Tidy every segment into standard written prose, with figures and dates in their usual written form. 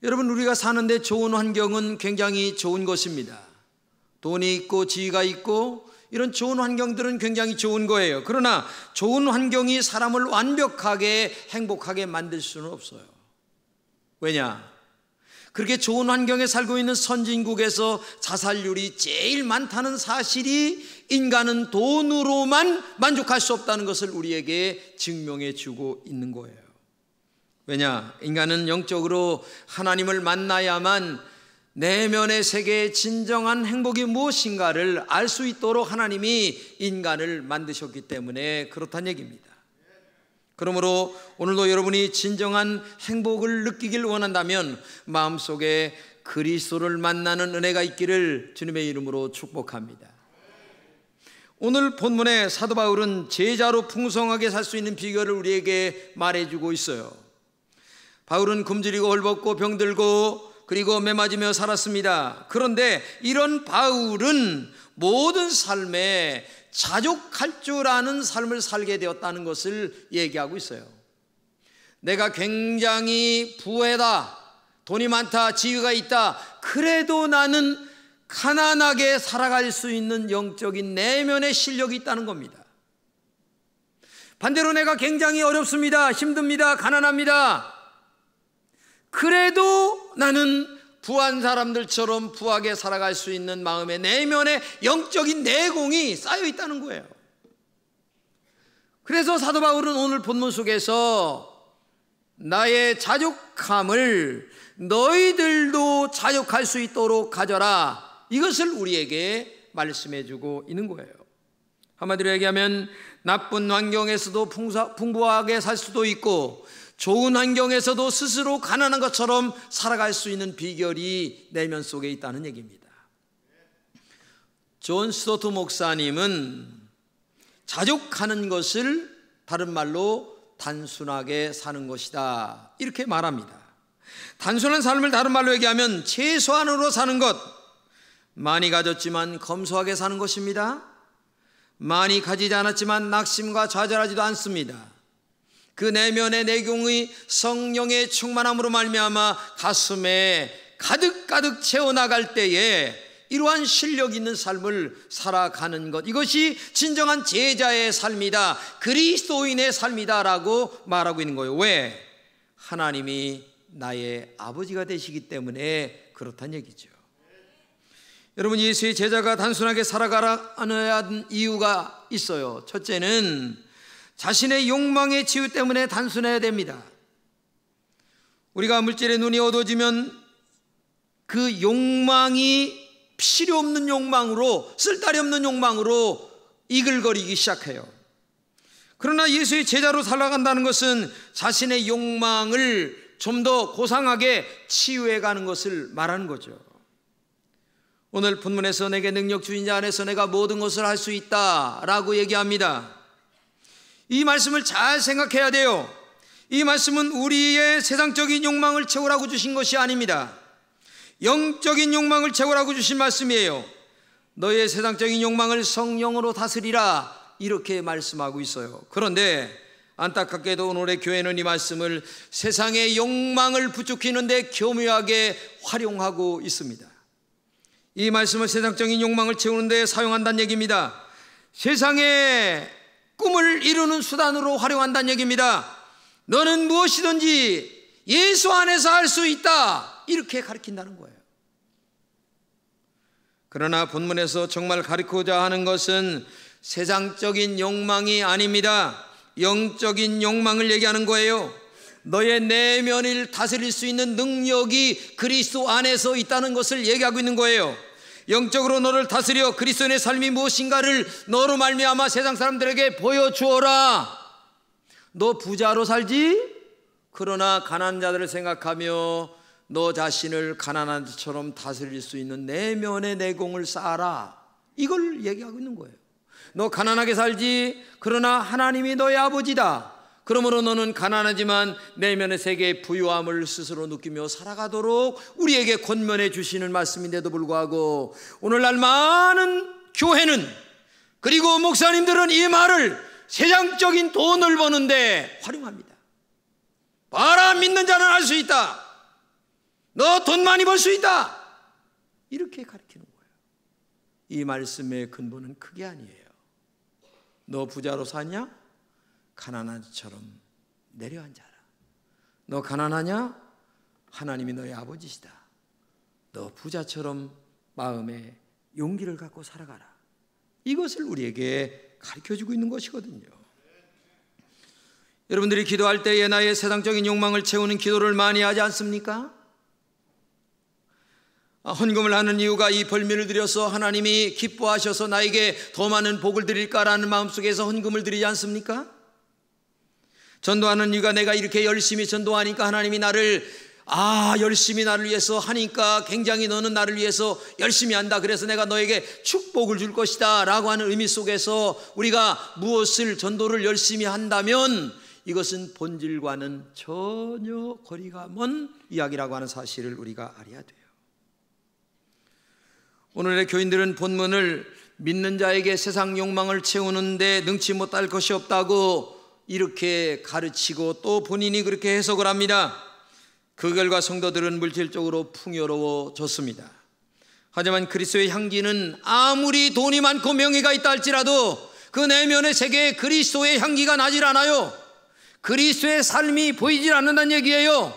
여러분, 우리가 사는데 좋은 환경은 굉장히 좋은 것입니다. 돈이 있고 지위가 있고 이런 좋은 환경들은 굉장히 좋은 거예요. 그러나 좋은 환경이 사람을 완벽하게 행복하게 만들 수는 없어요. 왜냐? 그렇게 좋은 환경에 살고 있는 선진국에서 자살률이 제일 많다는 사실이 인간은 돈으로만 만족할 수 없다는 것을 우리에게 증명해 주고 있는 거예요. 왜냐? 인간은 영적으로 하나님을 만나야만 내면의 세계의 진정한 행복이 무엇인가를 알 수 있도록 하나님이 인간을 만드셨기 때문에 그렇다는 얘기입니다. 그러므로 오늘도 여러분이 진정한 행복을 느끼길 원한다면 마음속에 그리스도를 만나는 은혜가 있기를 주님의 이름으로 축복합니다. 오늘 본문에 사도 바울은 제자로 풍성하게 살 수 있는 비결을 우리에게 말해주고 있어요. 바울은 굶주리고 헐벗고 병들고 그리고 매맞으며 살았습니다. 그런데 이런 바울은 모든 삶에 자족할 줄 아는 삶을 살게 되었다는 것을 얘기하고 있어요. 내가 굉장히 부하다, 돈이 많다, 지위가 있다, 그래도 나는 가난하게 살아갈 수 있는 영적인 내면의 실력이 있다는 겁니다. 반대로 내가 굉장히 어렵습니다, 힘듭니다, 가난합니다, 그래도 나는 부한 사람들처럼 부하게 살아갈 수 있는 마음의 내면의 영적인 내공이 쌓여 있다는 거예요. 그래서 사도 바울은 오늘 본문 속에서 나의 자족함을 너희들도 자족할 수 있도록 가져라, 이것을 우리에게 말씀해 주고 있는 거예요. 한마디로 얘기하면 나쁜 환경에서도 풍부하게 살 수도 있고 좋은 환경에서도 스스로 가난한 것처럼 살아갈 수 있는 비결이 내면 속에 있다는 얘기입니다. 존 스토트 목사님은 자족하는 것을 다른 말로 단순하게 사는 것이다, 이렇게 말합니다. 단순한 삶을 다른 말로 얘기하면 최소한으로 사는 것, 많이 가졌지만 검소하게 사는 것입니다. 많이 가지지 않았지만 낙심과 좌절하지도 않습니다. 그 내면의 내공이 성령의 충만함으로 말미암아 가슴에 가득가득 채워나갈 때에 이러한 실력 있는 삶을 살아가는 것, 이것이 진정한 제자의 삶이다, 그리스도인의 삶이다 라고 말하고 있는 거예요. 왜? 하나님이 나의 아버지가 되시기 때문에 그렇다는 얘기죠. 여러분, 예수의 제자가 단순하게 살아가야 하는 이유가 있어요. 첫째는 자신의 욕망의 치유 때문에 단순해야 됩니다. 우리가 물질의 눈이 어두워지면 그 욕망이 필요 없는 욕망으로, 쓸데리 없는 욕망으로 이글거리기 시작해요. 그러나 예수의 제자로 살아간다는 것은 자신의 욕망을 좀 더 고상하게 치유해 가는 것을 말하는 거죠. 오늘 본문에서 내게 능력 주신 자 안에서 내가 모든 것을 할 수 있다 라고 얘기합니다. 이 말씀을 잘 생각해야 돼요. 이 말씀은 우리의 세상적인 욕망을 채우라고 주신 것이 아닙니다. 영적인 욕망을 채우라고 주신 말씀이에요. 너의 세상적인 욕망을 성령으로 다스리라, 이렇게 말씀하고 있어요. 그런데 안타깝게도 오늘의 교회는 이 말씀을 세상의 욕망을 부추기는데 교묘하게 활용하고 있습니다. 이 말씀을 세상적인 욕망을 채우는 데 사용한다는 얘기입니다. 세상의 꿈을 이루는 수단으로 활용한다는 얘기입니다. 너는 무엇이든지 예수 안에서 할 수 있다, 이렇게 가르친다는 거예요. 그러나 본문에서 정말 가르치고자 하는 것은 세상적인 욕망이 아닙니다. 영적인 욕망을 얘기하는 거예요. 너의 내면을 다스릴 수 있는 능력이 그리스도 안에서 있다는 것을 얘기하고 있는 거예요. 영적으로 너를 다스려 그리스도인의 삶이 무엇인가를 너로 말미암아 세상 사람들에게 보여주어라. 너 부자로 살지? 그러나 가난한 자들을 생각하며 너 자신을 가난한 자처럼 다스릴 수 있는 내면의 내공을 쌓아라, 이걸 얘기하고 있는 거예요. 너 가난하게 살지? 그러나 하나님이 너의 아버지다. 그러므로 너는 가난하지만 내면의 세계의 부유함을 스스로 느끼며 살아가도록 우리에게 권면해 주시는 말씀인데도 불구하고 오늘날 많은 교회는, 그리고 목사님들은 이 말을 세상적인 돈을 버는데 활용합니다. 봐라, 믿는 자는 할 수 있다. 너 돈 많이 벌 수 있다. 이렇게 가르치는 거예요. 이 말씀의 근본은 그게 아니에요. 너 부자로 사냐? 가난한 자처럼 내려앉아라. 너 가난하냐? 하나님이 너의 아버지시다. 너 부자처럼 마음에 용기를 갖고 살아가라. 이것을 우리에게 가르쳐주고 있는 것이거든요. 여러분들이 기도할 때에 나의 세상적인 욕망을 채우는 기도를 많이 하지 않습니까? 헌금을 하는 이유가 이 벌미를 드려서 하나님이 기뻐하셔서 나에게 더 많은 복을 드릴까라는 마음속에서 헌금을 드리지 않습니까? 전도하는 이유가 내가 이렇게 열심히 전도하니까 하나님이 나를 열심히 나를 위해서 하니까 굉장히 너는 나를 위해서 열심히 한다. 그래서 내가 너에게 축복을 줄 것이다 라고 하는 의미 속에서 우리가 무엇을 전도를 열심히 한다면 이것은 본질과는 전혀 거리가 먼 이야기라고 하는 사실을 우리가 알아야 돼요. 오늘의 교인들은 본문을 믿는 자에게 세상 욕망을 채우는데 능치 못할 것이 없다고 이렇게 가르치고 또 본인이 그렇게 해석을 합니다. 그 결과 성도들은 물질적으로 풍요로워졌습니다. 하지만 그리스도의 향기는 아무리 돈이 많고 명예가 있다 할지라도 그 내면의 세계에 그리스도의 향기가 나질 않아요. 그리스도의 삶이 보이질 않는다는 얘기예요.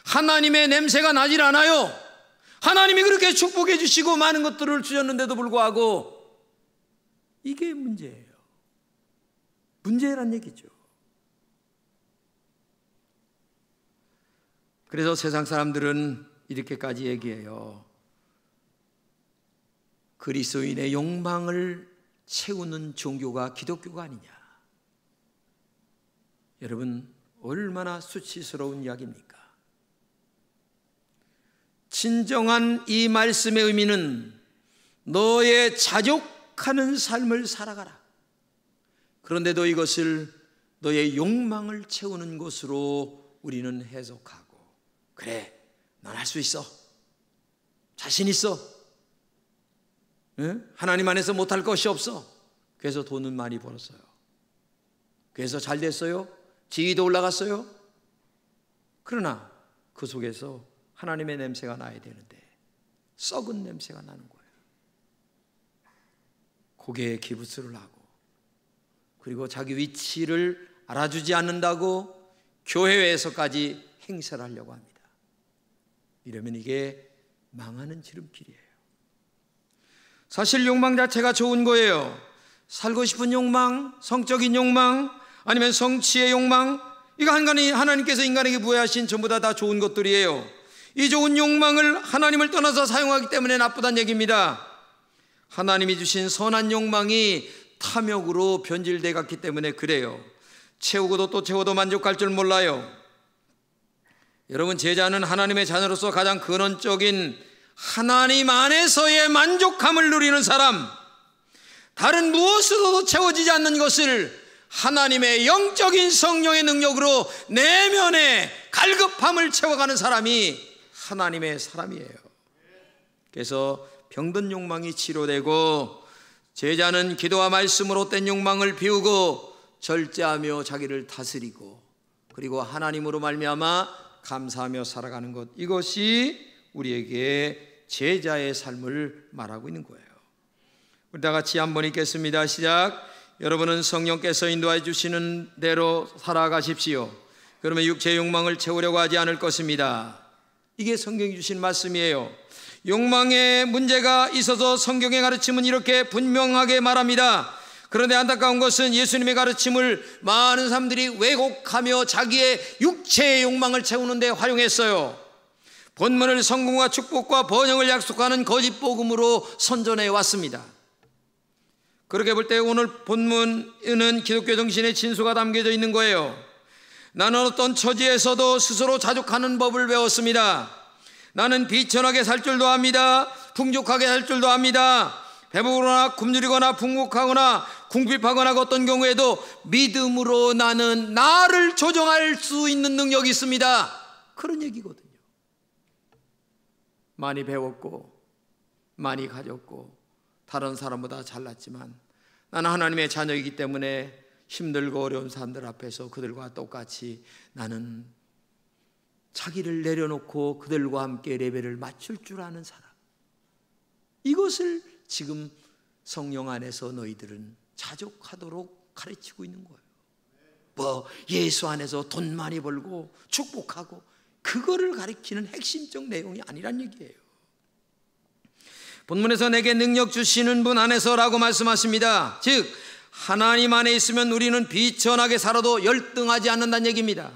하나님의 냄새가 나질 않아요. 하나님이 그렇게 축복해 주시고 많은 것들을 주셨는데도 불구하고 이게 문제예요. 문제란 얘기죠. 그래서 세상 사람들은 이렇게까지 얘기해요. 그리스도인의 욕망을 채우는 종교가 기독교가 아니냐. 여러분, 얼마나 수치스러운 이야기입니까? 진정한 이 말씀의 의미는 너의 자족하는 삶을 살아가라. 그런데도 이것을 너의 욕망을 채우는 것으로 우리는 해석하고, 그래, 넌 할 수 있어, 자신 있어, 응? 하나님 안에서 못할 것이 없어. 그래서 돈은 많이 벌었어요. 그래서 잘 됐어요. 지위도 올라갔어요. 그러나 그 속에서 하나님의 냄새가 나야 되는데 썩은 냄새가 나는 거예요. 고개에 기부스를 하고, 그리고 자기 위치를 알아주지 않는다고 교회에서까지 행세를 하려고 합니다. 이러면 이게 망하는 지름길이에요. 사실 욕망 자체가 좋은 거예요. 살고 싶은 욕망, 성적인 욕망, 아니면 성취의 욕망, 이거 하나님께서 인간에게 부여하신 전부 다 좋은 것들이에요. 이 좋은 욕망을 하나님을 떠나서 사용하기 때문에 나쁘다는 얘기입니다. 하나님이 주신 선한 욕망이 탐욕으로 변질돼 갔기 때문에 그래요. 채우고도 또 채워도 만족할 줄 몰라요. 여러분, 제자는 하나님의 자녀로서 가장 근원적인 하나님 안에서의 만족함을 누리는 사람, 다른 무엇으로도 채워지지 않는 것을 하나님의 영적인 성령의 능력으로 내면의 갈급함을 채워가는 사람이 하나님의 사람이에요. 그래서 병든 욕망이 치료되고, 제자는 기도와 말씀으로 된 욕망을 비우고 절제하며 자기를 다스리고, 그리고 하나님으로 말미암아 감사하며 살아가는 것, 이것이 우리에게 제자의 삶을 말하고 있는 거예요. 우리 다 같이 한번 읽겠습니다. 시작. 여러분은 성령께서 인도해 주시는 대로 살아가십시오. 그러면 육체의 욕망을 채우려고 하지 않을 것입니다. 이게 성경이 주신 말씀이에요. 욕망에 문제가 있어서 성경의 가르침은 이렇게 분명하게 말합니다. 그런데 안타까운 것은 예수님의 가르침을 많은 사람들이 왜곡하며 자기의 육체의 욕망을 채우는 데 활용했어요. 본문을 성공과 축복과 번영을 약속하는 거짓 복음으로 선전해 왔습니다. 그렇게 볼 때 오늘 본문에는 기독교 정신의 진수가 담겨져 있는 거예요. 나는 어떤 처지에서도 스스로 자족하는 법을 배웠습니다. 나는 비천하게 살 줄도 압니다. 풍족하게 살 줄도 압니다. 배부르거나 굶주리거나 풍족하거나 궁핍하거나 어떤 경우에도 믿음으로 나는 나를 조정할 수 있는 능력이 있습니다. 그런 얘기거든요. 많이 배웠고 많이 가졌고 다른 사람보다 잘났지만 나는 하나님의 자녀이기 때문에 힘들고 어려운 사람들 앞에서 그들과 똑같이 나는 자기를 내려놓고 그들과 함께 레벨을 맞출 줄 아는 사람, 이것을 지금 성령 안에서 너희들은 자족하도록 가르치고 있는 거예요. 뭐 예수 안에서 돈 많이 벌고 축복하고, 그거를 가르치는 핵심적 내용이 아니란 얘기예요. 본문에서 내게 능력 주시는 분 안에서라고 말씀하십니다. 즉 하나님 안에 있으면 우리는 비천하게 살아도 열등하지 않는다는 얘기입니다.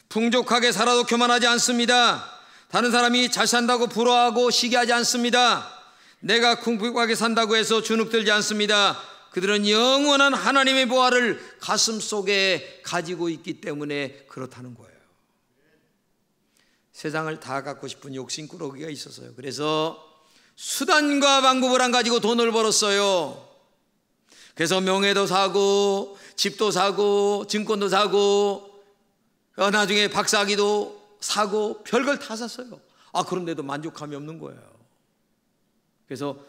풍족하게 살아도 교만하지 않습니다. 다른 사람이 잘 산다고 부러워하고 시기하지 않습니다. 내가 풍족하게 산다고 해서 주눅들지 않습니다. 그들은 영원한 하나님의 보화를 가슴속에 가지고 있기 때문에 그렇다는 거예요. 세상을 다 갖고 싶은 욕심꾸러기가 있었어요. 그래서 수단과 방법을 안 가지고 돈을 벌었어요. 그래서 명예도 사고 집도 사고 증권도 사고 나중에 박사학위도 사고 별걸 다 샀어요. 그런데도 만족감이 없는 거예요. 그래서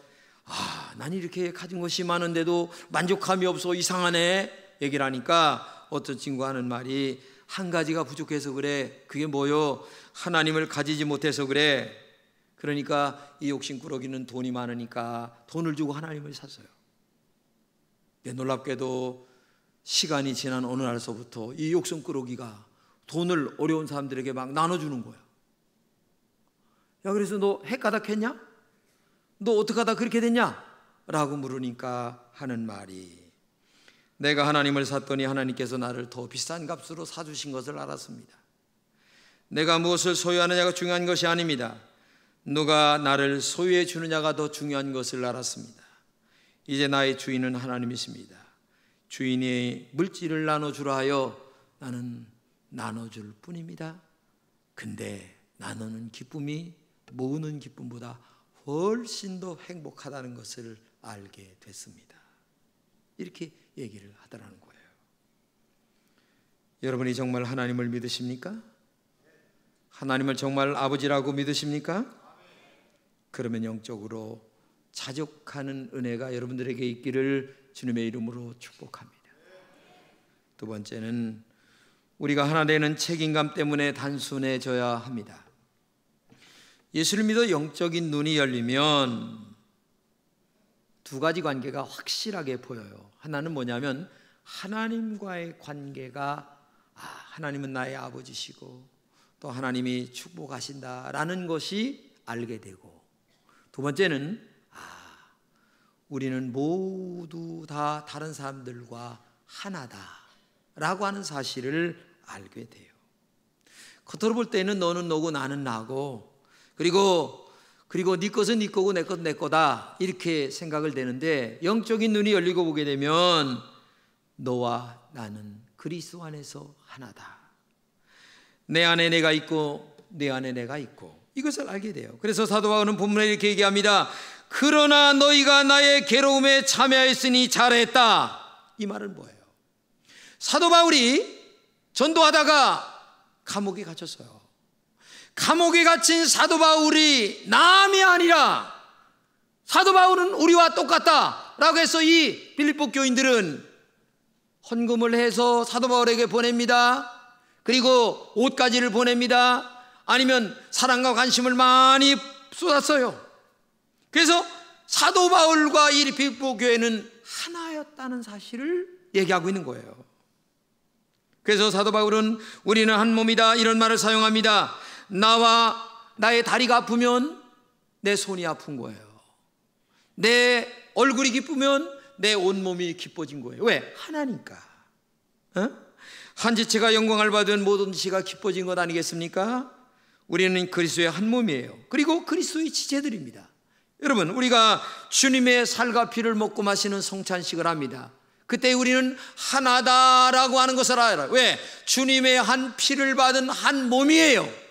난 이렇게 가진 것이 많은데도 만족감이 없어, 이상하네 얘기를 하니까 어떤 친구가 하는 말이, 한 가지가 부족해서 그래. 그게 뭐요? 하나님을 가지지 못해서 그래. 그러니까 이 욕심꾸러기는 돈이 많으니까 돈을 주고 하나님을 샀어요. 놀랍게도 시간이 지난 어느 날서부터 이 욕심꾸러기가 돈을 어려운 사람들에게 막 나눠주는 거야. 야, 그래서 너 핵가닥했냐? 너 어떻게 하다 그렇게 됐냐? 라고 물으니까 하는 말이, 내가 하나님을 샀더니 하나님께서 나를 더 비싼 값으로 사주신 것을 알았습니다. 내가 무엇을 소유하느냐가 중요한 것이 아닙니다. 누가 나를 소유해 주느냐가 더 중요한 것을 알았습니다. 이제 나의 주인은 하나님이십니다. 주인이 물질을 나눠주라 하여 나는 나눠줄 뿐입니다. 근데 나누는 기쁨이 모으는 기쁨보다 훨씬 더 행복하다는 것을 알게 됐습니다. 이렇게 얘기를 하더라는 거예요. 여러분이 정말 하나님을 믿으십니까? 하나님을 정말 아버지라고 믿으십니까? 그러면 영적으로 자족하는 은혜가 여러분들에게 있기를 주님의 이름으로 축복합니다. 두 번째는 우리가 하나 되는 책임감 때문에 단순해져야 합니다. 예수를 믿어 영적인 눈이 열리면 두 가지 관계가 확실하게 보여요. 하나는 뭐냐면 하나님과의 관계가 하나님은 나의 아버지시고 또 하나님이 축복하신다라는 것이 알게 되고, 두 번째는 우리는 모두 다 다른 사람들과 하나다라고 하는 사실을 알게 돼요. 겉으로 볼 때는 너는 너고 나는 나고, 그리고 네 것은 네 거고 내 것은 내 거다 이렇게 생각을 되는데, 영적인 눈이 열리고 보게 되면 너와 나는 그리스도 안에서 하나다. 내 안에 내가 있고 내 안에 내가 있고, 이것을 알게 돼요. 그래서 사도 바울은 본문에 이렇게 얘기합니다. 그러나 너희가 나의 괴로움에 참여했으니 잘했다. 이 말은 뭐예요? 사도 바울이 전도하다가 감옥에 갇혔어요. 감옥에 갇힌 사도 바울이 남이 아니라 사도 바울은 우리와 똑같다 라고 해서 이 빌립보 교인들은 헌금을 해서 사도 바울에게 보냅니다. 그리고 옷가지를 보냅니다. 아니면 사랑과 관심을 많이 쏟았어요. 그래서 사도 바울과 이 빌립보 교회는 하나였다는 사실을 얘기하고 있는 거예요. 그래서 사도 바울은 우리는 한 몸이다 이런 말을 사용합니다. 나와 나의 다리가 아프면 내 손이 아픈 거예요. 내 얼굴이 기쁘면 내 온몸이 기뻐진 거예요. 왜? 하나니까. 한 지체가 영광을 받은 모든 지체가 기뻐진 것 아니겠습니까? 우리는 그리스도의 한 몸이에요. 그리고 그리스도의 지체들입니다. 여러분, 우리가 주님의 살과 피를 먹고 마시는 성찬식을 합니다. 그때 우리는 하나다라고 하는 것을 알아요. 왜? 주님의 한 피를 받은 한 몸이에요.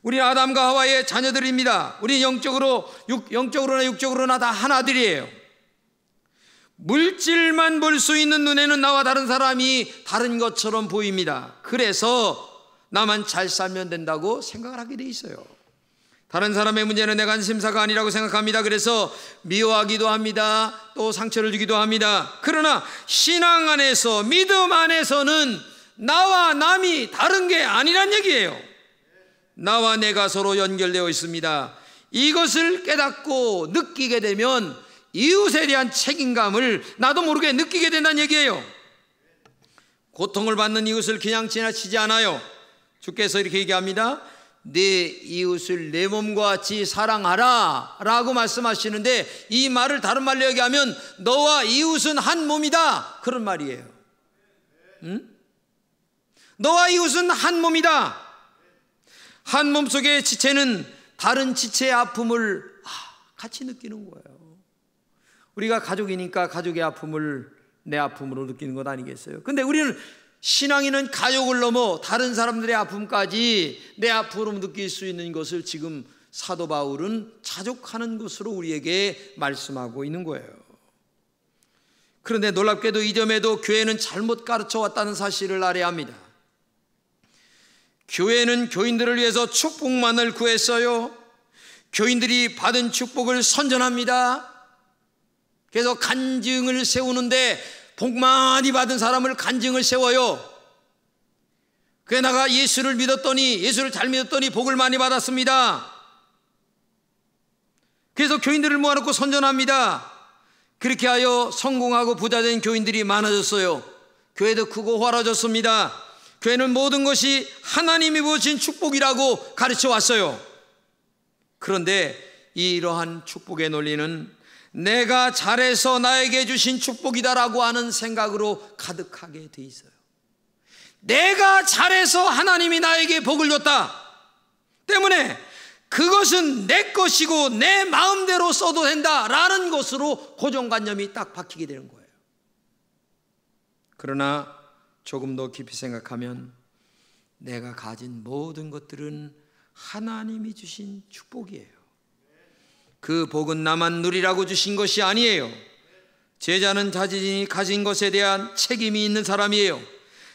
우리 아담과 하와의 자녀들입니다. 우리 영적으로나 육적으로나 다 하나들이에요. 물질만 볼 수 있는 눈에는 나와 다른 사람이 다른 것처럼 보입니다. 그래서 나만 잘 살면 된다고 생각을 하게 돼 있어요. 다른 사람의 문제는 내 관심사가 아니라고 생각합니다. 그래서 미워하기도 합니다. 또 상처를 주기도 합니다. 그러나 신앙 안에서, 믿음 안에서는 나와 남이 다른 게 아니란 얘기예요. 나와 내가 서로 연결되어 있습니다. 이것을 깨닫고 느끼게 되면 이웃에 대한 책임감을 나도 모르게 느끼게 된다는 얘기예요. 고통을 받는 이웃을 그냥 지나치지 않아요. 주께서 이렇게 얘기합니다. 네 이웃을 내 몸과 같이 사랑하라 라고 말씀하시는데, 이 말을 다른 말로 얘기하면 너와 이웃은 한 몸이다, 그런 말이에요. 너와 이웃은 한 몸이다. 한 몸 속의 지체는 다른 지체의 아픔을 같이 느끼는 거예요. 우리가 가족이니까 가족의 아픔을 내 아픔으로 느끼는 것 아니겠어요? 근데 우리는 신앙인은 가족을 넘어 다른 사람들의 아픔까지 내 아픔으로 느낄 수 있는 것을 지금 사도 바울은 자족하는 것으로 우리에게 말씀하고 있는 거예요. 그런데 놀랍게도 이 점에도 교회는 잘못 가르쳐 왔다는 사실을 알아야 합니다. 교회는 교인들을 위해서 축복만을 구했어요. 교인들이 받은 축복을 선전합니다. 그래서 간증을 세우는데 복 많이 받은 사람을 간증을 세워요. 그래, 내가 예수를 믿었더니, 예수를 잘 믿었더니 복을 많이 받았습니다. 그래서 교인들을 모아놓고 선전합니다. 그렇게 하여 성공하고 부자된 교인들이 많아졌어요. 교회도 크고 활아졌습니다. 교회는 모든 것이 하나님이 부으신 축복이라고 가르쳐 왔어요. 그런데 이러한 축복의 논리는 내가 잘해서 나에게 주신 축복이다라고 하는 생각으로 가득하게 돼 있어요. 내가 잘해서 하나님이 나에게 복을 줬다 때문에 그것은 내 것이고 내 마음대로 써도 된다라는 것으로 고정관념이 딱 박히게 되는 거예요. 그러나 조금 더 깊이 생각하면 내가 가진 모든 것들은 하나님이 주신 축복이에요. 그 복은 나만 누리라고 주신 것이 아니에요. 제자는 자신이 가진 것에 대한 책임이 있는 사람이에요.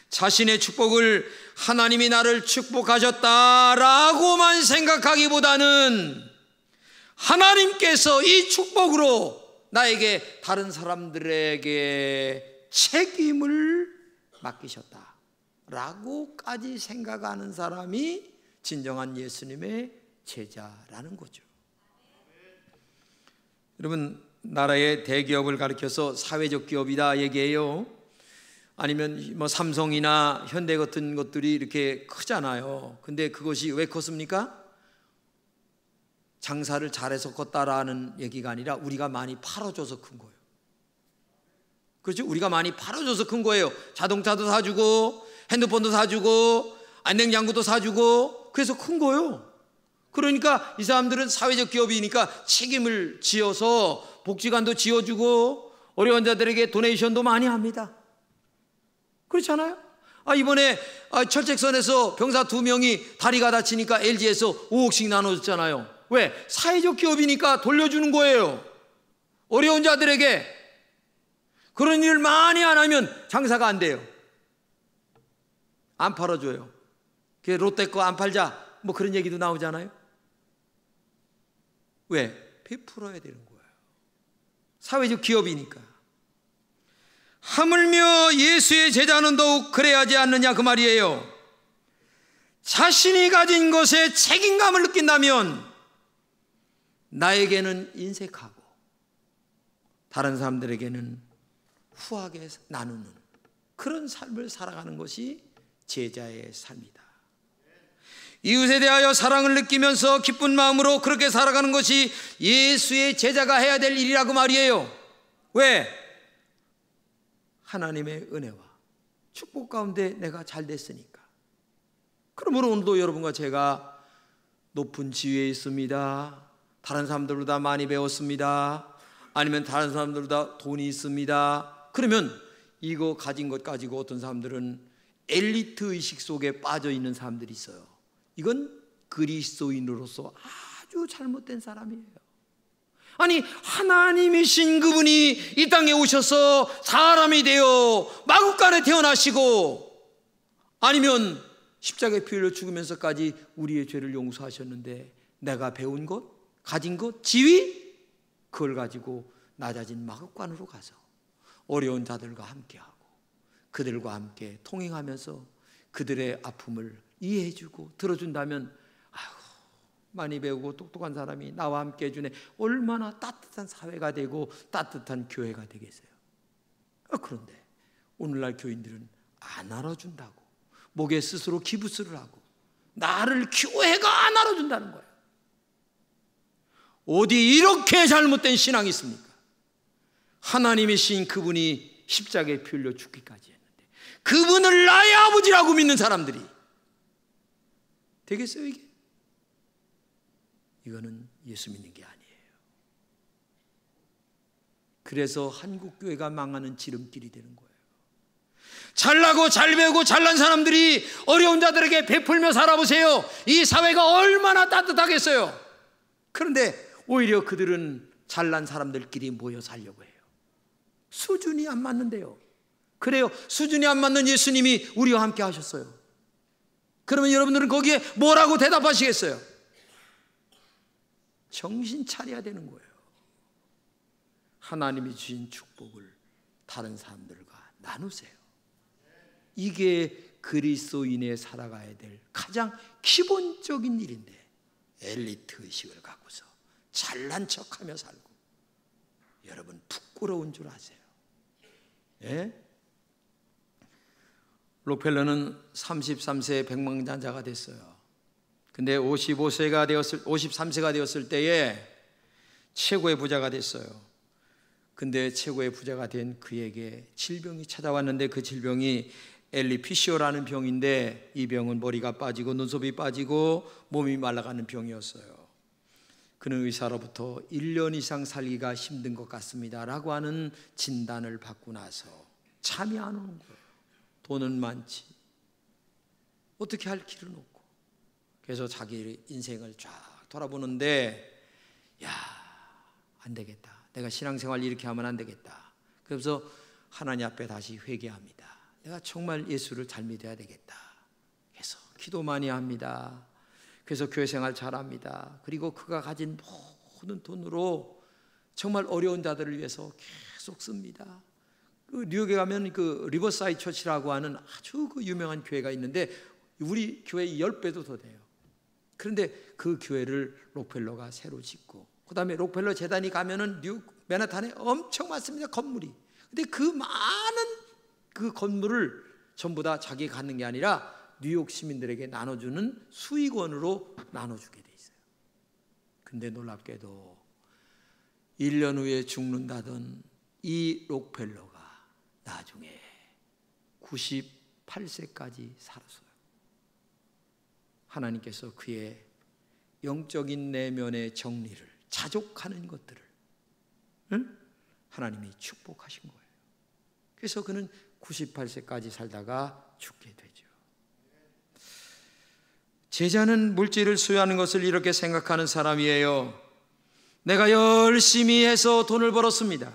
자신의 축복을 하나님이 나를 축복하셨다라고만 생각하기보다는 하나님께서 이 축복으로 나에게 다른 사람들에게 책임을 맡기셨다라고까지 생각하는 사람이 진정한 예수님의 제자라는 거죠. 여러분, 나라의 대기업을 가리켜서 사회적 기업이다 얘기해요. 아니면 뭐 삼성이나 현대 같은 것들이 이렇게 크잖아요. 근데 그것이 왜 컸습니까? 장사를 잘해서 컸다라는 얘기가 아니라 우리가 많이 팔아줘서 큰 거예요. 그렇죠? 우리가 많이 팔아줘서 큰 거예요. 자동차도 사주고 핸드폰도 사주고 안냉장고도 사주고 그래서 큰 거예요. 그러니까 이 사람들은 사회적 기업이니까 책임을 지어서 복지관도 지어주고 어려운 자들에게 도네이션도 많이 합니다. 그렇잖아요? 이번에 철책선에서 병사 2명이 다리가 다치니까 LG에서 5억씩 나눠줬잖아요. 왜? 사회적 기업이니까 돌려주는 거예요. 어려운 자들에게. 그런 일을 많이 안 하면 장사가 안 돼요. 안 팔아줘요. 롯데 거 안 팔자 뭐 그런 얘기도 나오잖아요. 왜? 베풀어야 되는 거예요. 사회적 기업이니까. 하물며 예수의 제자는 더욱 그래야 하지 않느냐 그 말이에요. 자신이 가진 것에 책임감을 느낀다면 나에게는 인색하고 다른 사람들에게는 후하게 나누는 그런 삶을 살아가는 것이 제자의 삶이다. 이웃에 대하여 사랑을 느끼면서 기쁜 마음으로 그렇게 살아가는 것이 예수의 제자가 해야 될 일이라고 말이에요. 왜? 하나님의 은혜와 축복 가운데 내가 잘 됐으니까. 그러므로 오늘도 여러분과 제가 높은 지위에 있습니다. 다른 사람들보다 많이 배웠습니다. 아니면 다른 사람들보다 돈이 있습니다. 그러면 이거 가진 것 가지고 어떤 사람들은 엘리트 의식 속에 빠져 있는 사람들이 있어요. 이건 그리스도인으로서 아주 잘못된 사람이에요. 아니, 하나님이신 그분이 이 땅에 오셔서 사람이 되어 마국간에 태어나시고 아니면 십자가에 피 흘려 죽으면서까지 우리의 죄를 용서하셨는데 내가 배운 것, 가진 것, 지위, 그걸 가지고 낮아진 마국간으로 가서 어려운 자들과 함께하고 그들과 함께 통행하면서 그들의 아픔을 이해해주고 들어준다면 아이고, 많이 배우고 똑똑한 사람이 나와 함께 해주네. 얼마나 따뜻한 사회가 되고 따뜻한 교회가 되겠어요. 그런데 오늘날 교인들은 안 알아준다고, 목에 스스로 기부스를 하고 나를 교회가 안 알아준다는 거예요. 어디 이렇게 잘못된 신앙이 있습니까? 하나님이신 그분이 십자가에 피 흘려 죽기까지 했는데 그분을 나의 아버지라고 믿는 사람들이 되겠어요? 이게? 이거는 예수 믿는 게 아니에요. 그래서 한국 교회가 망하는 지름길이 되는 거예요. 잘나고 잘 배우고 잘난 사람들이 어려운 자들에게 베풀며 살아보세요. 이 사회가 얼마나 따뜻하겠어요. 그런데 오히려 그들은 잘난 사람들끼리 모여 살려고 해요. 수준이 안 맞는데요. 그래요, 수준이 안 맞는 예수님이 우리와 함께 하셨어요. 그러면 여러분들은 거기에 뭐라고 대답하시겠어요? 정신 차려야 되는 거예요. 하나님이 주신 축복을 다른 사람들과 나누세요. 이게 그리스도인의 살아가야 될 가장 기본적인 일인데, 엘리트 의식을 갖고서 잘난 척하며 살고, 여러분 부끄러운 줄 아세요? 예? 록펠러는 33세에 백만장자가 됐어요. 근데 53세가 되었을 때에 최고의 부자가 됐어요. 근데 최고의 부자가 된 그에게 질병이 찾아왔는데, 그 질병이 엘리피시오라는 병인데, 이 병은 머리가 빠지고 눈썹이 빠지고 몸이 말라가는 병이었어요. 그는 의사로부터 1년 이상 살기가 힘든 것 같습니다 라고 하는 진단을 받고 나서 잠이 안 오는 거예요. 돈은 많지, 어떻게 할 길은 없고. 그래서 자기 인생을 쫙 돌아보는데, 야, 안 되겠다, 내가 신앙생활 이렇게 하면 안 되겠다. 그래서 하나님 앞에 다시 회개합니다. 내가 정말 예수를 잘 믿어야 되겠다. 그래서 기도 많이 합니다. 그래서 교회 생활 잘합니다. 그리고 그가 가진 모든 돈으로 정말 어려운 자들을 위해서 계속 씁니다. 그 뉴욕에 가면 그 리버사이드 처치라고 하는 아주 그 유명한 교회가 있는데, 우리 교회 10배도 더 돼요. 그런데 그 교회를 록펠러가 새로 짓고, 그 다음에 록펠러 재단이 가면은 뉴욕 맨하탄에 엄청 많습니다, 건물이. 근데 그 많은 그 건물을 전부 다 자기가 갖는 게 아니라 뉴욕 시민들에게 나눠주는 수익원으로 나눠주게 돼 있어요. 근데 놀랍게도 1년 후에 죽는다던 이 록펠러가 나중에 98세까지 살았어요. 하나님께서 그의 영적인 내면의 정리를, 자족하는 것들을 하나님이 축복하신 거예요. 그래서 그는 98세까지 살다가 죽게 되죠. 제자는 물질을 소유하는 것을 이렇게 생각하는 사람이에요. 내가 열심히 해서 돈을 벌었습니다.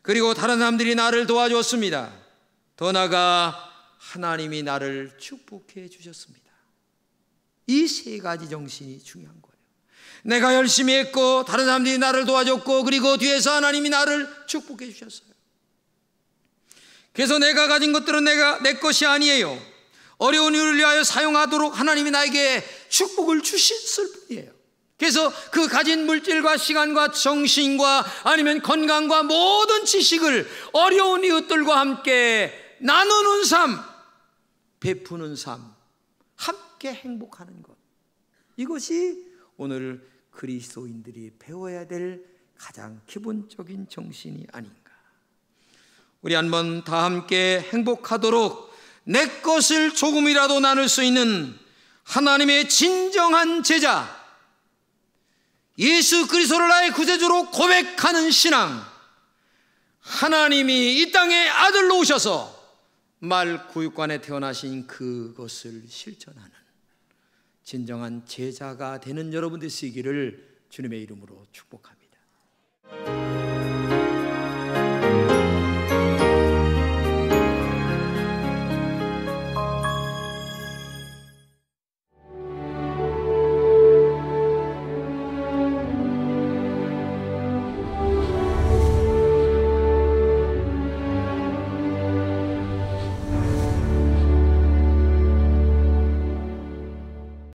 그리고 다른 사람들이 나를 도와주었습니다. 더 나아가 하나님이 나를 축복해 주셨습니다. 이 세 가지 정신이 중요한 거예요. 내가 열심히 했고 다른 사람들이 나를 도와줬고, 그리고 뒤에서 하나님이 나를 축복해 주셨어요. 그래서 내가 가진 것들은 내 것이 아니에요. 어려운 이를 위하여 사용하도록 하나님이 나에게 축복을 주셨을 뿐이에요. 그래서 그 가진 물질과 시간과 정신과 아니면 건강과 모든 지식을 어려운 이웃들과 함께 나누는 삶, 베푸는 삶, 함께 행복하는 것, 이것이 오늘 그리스도인들이 배워야 될 가장 기본적인 정신이 아닌가. 우리 한번 다 함께 행복하도록 내 것을 조금이라도 나눌 수 있는 하나님의 진정한 제자, 예수 그리스도를 나의 구세주로 고백하는 신앙, 하나님이 이 땅에 아들로 오셔서 말 구육관에 태어나신 그것을 실천하는 진정한 제자가 되는 여러분 되시기를 주님의 이름으로 축복합니다.